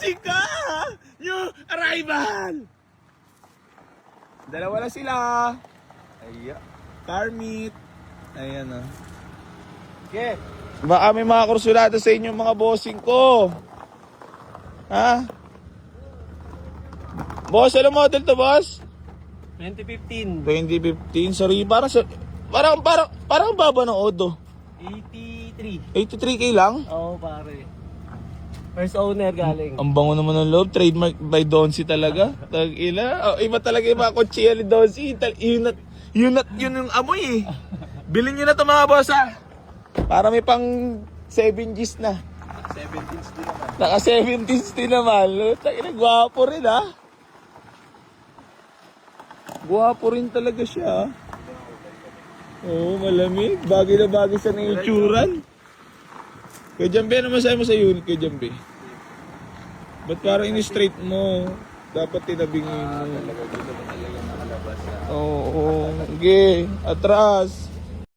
bossing ka! New arrival! Dalawa na sila. Ayan. Car meet. Ayan o. Okay. Baka may mga kursulado sa inyo mga bossing ko. Ha? Boss, ano model to, boss? 2015. 2015. Sorry, parang baba ng Odo. 83. 83k lang? Oo, pare. First owner galing. Ang bango naman ng loob. Trademark by Donzi talaga. Tag-ina. Oh, iba talaga yung mga kotseya ni Donzi. Yun yung amoy eh. Bilhin nyo na ito mga boss ha. Para may pang 7 Gs na. 17s din naman. Naka 17s din naman. Tag-ina, gwapo rin ha. Gwapo rin talaga siya. Oo, malamig. Bagay na bagay sa natural. Kuya Jambe, ano masahe mo sa unit, Kuya Jambe? Ba't parang in-straight mo? Dapat tinabingin mo. Talaga gusto ko talaga nakalabas. Oo, okay. Atras.